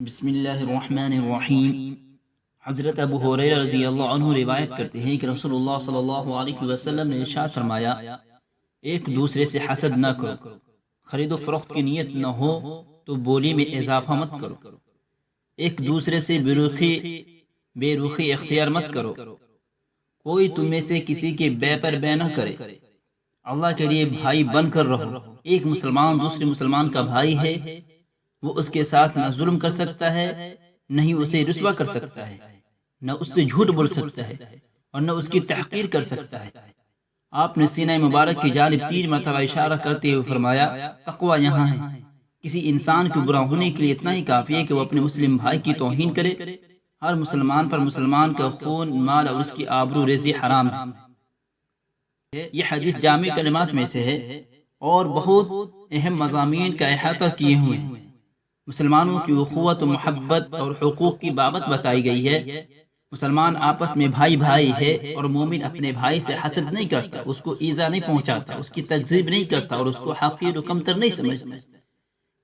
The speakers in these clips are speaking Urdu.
بسم اللہ الرحمن الرحیم۔ حضرت ابو ہریرہ رضی اللہ عنہ روایت کرتے ہیں کہ رسول اللہ صلی اللہ علیہ وسلم نے ارشاد فرمایا، ایک دوسرے سے حسد نہ کرو، خرید و فروخت کی نیت نہ ہو تو بولی میں اضافہ مت کرو، ایک دوسرے سے بے رخی اختیار مت کرو، کوئی تم میں سے کسی کے بے پر بے نہ کرے، اللہ کے لیے بھائی بن کر رہو۔ ایک مسلمان دوسرے مسلمان کا بھائی ہے، وہ اس کے ساتھ نہ ظلم کر سکتا ہے، نہ ہی اسے رسوا کر سکتا ہے، نہ اس سے جھوٹ بول سکتا ہے اور نہ اس کی تحقیر کر سکتا ہے۔ آپ نے سینہ مبارک کی جانب 3 مرتبہ اشارہ کرتے ہوئے فرمایا، تقوی یہاں ہے۔ کسی انسان کے برا ہونے کے لیے اتنا ہی کافی ہے کہ وہ اپنے مسلم بھائی کی توہین کرے۔ ہر مسلمان پر مسلمان کا خون، مال اور اس کی آبرو ریزی حرام ہے۔ یہ حدیث جامع کلمات میں سے ہے اور بہت اہم مضامین کا احاطہ کیے ہوئے ہیں۔ مسلمانوں کی اخوت و محبت اور حقوق کی بابت بتائی گئی ہے۔ مسلمان آپس میں بھائی بھائی ہے اور مومن اپنے بھائی سے حسد نہیں کرتا، اس کو ایذا نہیں پہنچاتا، اس کی تکذیب نہیں کرتا اور اس کو حقیر و کمتر نہیں سمجھتا۔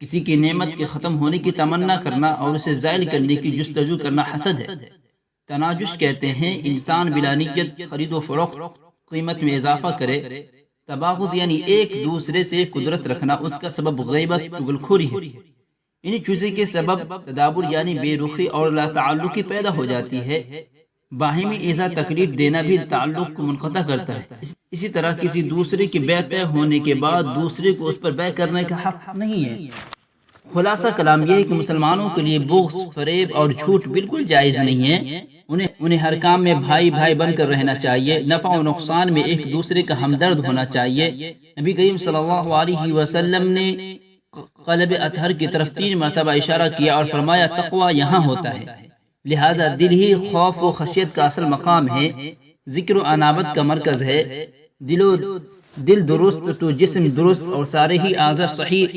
کسی کی نعمت کے ختم ہونے کی تمنا کرنا اور اسے زائل کرنے کی جستجو کرنا حسد ہے۔ تناجش کہتے ہیں انسان بلا نیت خرید و فروخت، قیمت میں اضافہ کرے۔ تباغض یعنی ایک دوسرے سے قدرت رکھنا، اس کا سبب غیبت، چغلخوری ہے۔ انہی چیزوں کے سبب تدابر یعنی بے رخی اور لا تعلقی پیدا ہو جاتی ہے۔ باہمی ایذا تکلیف دینا بھی تعلق کو منقطع کرتا ہے۔ اسی طرح کسی دوسرے کی بیع طے ہونے کے بعد دوسرے کو اس پر بیع کرنے کا حق نہیں ہے۔ خلاصہ کلام یہ ہے کہ مسلمانوں کے لیے بغض، فریب اور جھوٹ بالکل جائز نہیں ہے۔ انہیں ہر کام میں بھائی بھائی بن کر رہنا چاہیے، نفع و نقصان میں ایک دوسرے کا ہمدرد ہونا چاہیے۔ نبی کریم صلی اللہ علیہ وسلم نے قلب اطہر کی طرف 3 مرتبہ اشارہ کیا اور فرمایا، تقوی یہاں ہوتا ہے۔ لہذا دل ہی خوف و خشیت کا اصل مقام ہے، ذکر و انابت کا مرکز ہے۔ دل درست تو جسم درست اور سارے ہی اعضاء صحیح۔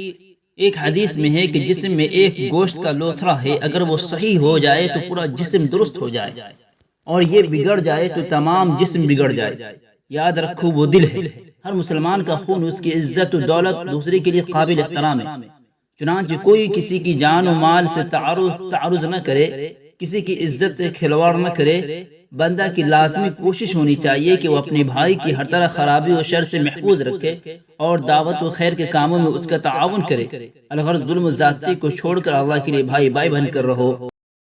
ایک حدیث میں ہے کہ جسم میں ایک گوشت کا لوتھڑا ہے، اگر وہ صحیح ہو جائے تو پورا جسم درست ہو جائے، اور یہ بگڑ جائے تو تمام جسم بگڑ جائے۔ یاد رکھو وہ دل ہے۔ ہر مسلمان کا خون، اس کی عزت و دولت دوسرے کے لیے قابل احترام ہے۔ چنانچہ کوئی کسی کی جان و مال سے تعرض نہ کرے، کسی کی عزت سے کھلواڑ نہ کرے۔ بندہ کی لازمی کوشش ہونی چاہیے کہ وہ اپنے بھائی کی ہر طرح خرابی و شر سے محفوظ رکھے اور دعوت و خیر کے کاموں میں اس کا تعاون کرے۔ الغرض ظلم و زیادتی کو چھوڑ کر اللہ کے لیے بھائی بھائی بن کر رہو۔